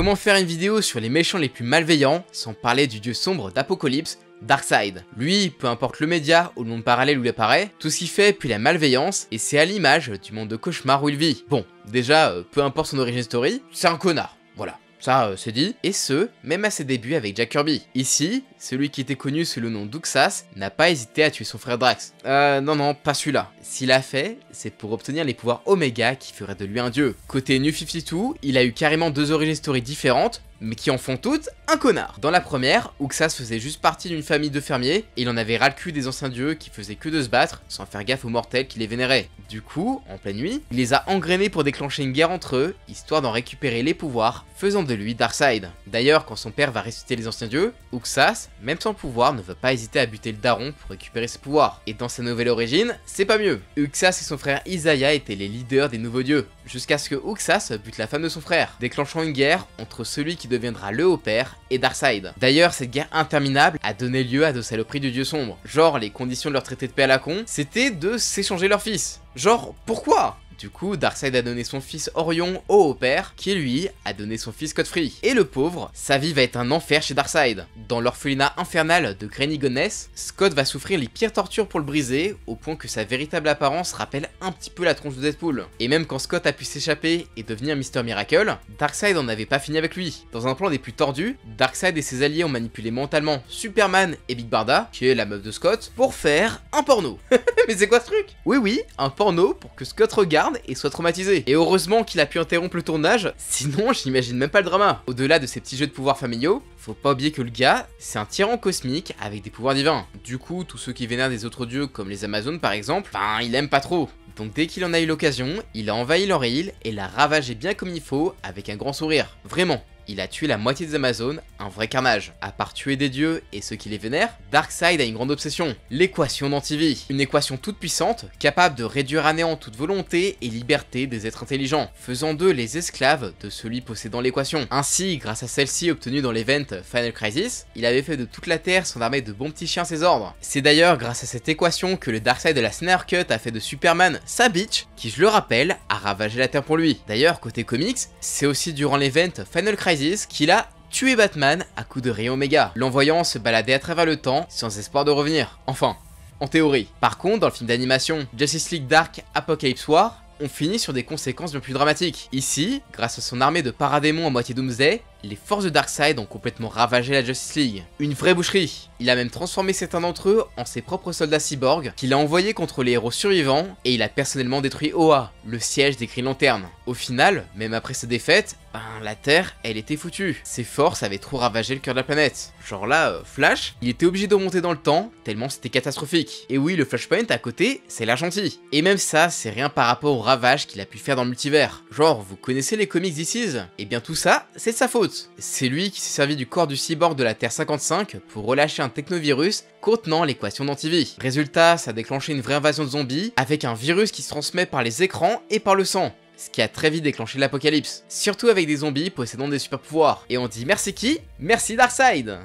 Comment faire une vidéo sur les méchants les plus malveillants sans parler du dieu sombre d'Apocalypse, Darkseid. Lui, peu importe le média ou le monde parallèle où il apparaît, tout ce qu'il fait pue la malveillance et c'est à l'image du monde de cauchemar où il vit. Bon, déjà, peu importe son origin story, c'est un connard, voilà. Ça, c'est dit. Et ce, même à ses débuts avec Jack Kirby. Ici, celui qui était connu sous le nom d'Uxas n'a pas hésité à tuer son frère Drax. Non, pas celui-là. S'il a fait, c'est pour obtenir les pouvoirs Omega qui feraient de lui un dieu. Côté New 52, il a eu carrément deux origin stories différentes, mais qui en font toutes un connard. Dans la première, Uxas faisait juste partie d'une famille de fermiers, et il en avait ras le cul des anciens dieux qui faisaient que de se battre, sans faire gaffe aux mortels qui les vénéraient. Du coup, en pleine nuit, il les a engrainés pour déclencher une guerre entre eux, histoire d'en récupérer les pouvoirs, faisant de lui Darkseid. D'ailleurs, quand son père va ressusciter les anciens dieux, Uxas, même sans pouvoir, ne va pas hésiter à buter le daron pour récupérer ses pouvoirs. Et dans sa nouvelle origine, c'est pas mieux. Uxas et son frère Isaiah étaient les leaders des nouveaux dieux, jusqu'à ce que Uxas bute la femme de son frère, déclenchant une guerre entre celui qui deviendra le haut-père et Darkseid. D'ailleurs, cette guerre interminable a donné lieu à de saloperies du dieu sombre. Genre, les conditions de leur traité de paix à la con, c'était de s'échanger leur fils. Genre, pourquoi ? Du coup, Darkseid a donné son fils Orion au haut-père, qui lui a donné son fils Godfrey. Et le pauvre, sa vie va être un enfer chez Darkseid. Dans l'orphelinat infernal de Granny Goodness, Scott va souffrir les pires tortures pour le briser, au point que sa véritable apparence rappelle un petit peu la tronche de Deadpool. Et même quand Scott a pu s'échapper et devenir Mr. Miracle, Darkseid en avait pas fini avec lui. Dans un plan des plus tordus, Darkseid et ses alliés ont manipulé mentalement Superman et Big Barda, qui est la meuf de Scott, pour faire un porno. Mais c'est quoi ce truc ? Oui, un porno pour que Scott regarde et soit traumatisé. Et heureusement qu'il a pu interrompre le tournage, sinon j'imagine même pas le drama. Au-delà de ces petits jeux de pouvoirs familiaux, faut pas oublier que le gars, c'est un tyran cosmique avec des pouvoirs divins. Du coup, tous ceux qui vénèrent des autres dieux comme les Amazones par exemple, il aime pas trop. Donc dès qu'il en a eu l'occasion, il a envahi leur île et l'a ravagé bien comme il faut avec un grand sourire. Vraiment. Il a tué la moitié des Amazones, un vrai carnage. À part tuer des dieux et ceux qui les vénèrent, Darkseid a une grande obsession, l'équation d'antivie. Une équation toute puissante, capable de réduire à néant toute volonté et liberté des êtres intelligents, faisant d'eux les esclaves de celui possédant l'équation. Ainsi, grâce à celle-ci obtenue dans l'event Final Crisis, il avait fait de toute la Terre son armée de bons petits chiens à ses ordres. C'est d'ailleurs grâce à cette équation que le Darkseid de la Snyder Cut a fait de Superman sa bitch, qui je le rappelle, a ravagé la Terre pour lui. D'ailleurs, côté comics, c'est aussi durant l'event Final Crisis qu'il a tué Batman à coups de rayons Omega, l'envoyant se balader à travers le temps sans espoir de revenir. Enfin, en théorie. Par contre, dans le film d'animation Justice League Dark Apocalypse War, on finit sur des conséquences bien plus dramatiques. Ici, grâce à son armée de paradémons à moitié Doomsday, les forces de Darkseid ont complètement ravagé la Justice League. Une vraie boucherie. Il a même transformé certains d'entre eux en ses propres soldats cyborgs, qu'il a envoyés contre les héros survivants, et il a personnellement détruit Oa, le siège des Green Lanterns. Au final, même après sa défaite, la Terre, elle était foutue. Ses forces avaient trop ravagé le cœur de la planète. Genre là, Flash, il était obligé de remonter dans le temps, tellement c'était catastrophique. Et oui, le Flashpoint à côté, c'est l'argentil. Et même ça, c'est rien par rapport au ravage qu'il a pu faire dans le multivers. Genre, vous connaissez les comics d'Isis ? Et bien tout ça, c'est de sa faute. C'est lui qui s'est servi du corps du cyborg de la Terre 55 pour relâcher un technovirus contenant l'équation d'antivie. Résultat, ça a déclenché une vraie invasion de zombies avec un virus qui se transmet par les écrans et par le sang. Ce qui a très vite déclenché l'apocalypse. Surtout avec des zombies possédant des super pouvoirs. Et on dit merci qui ? Merci Darkseid.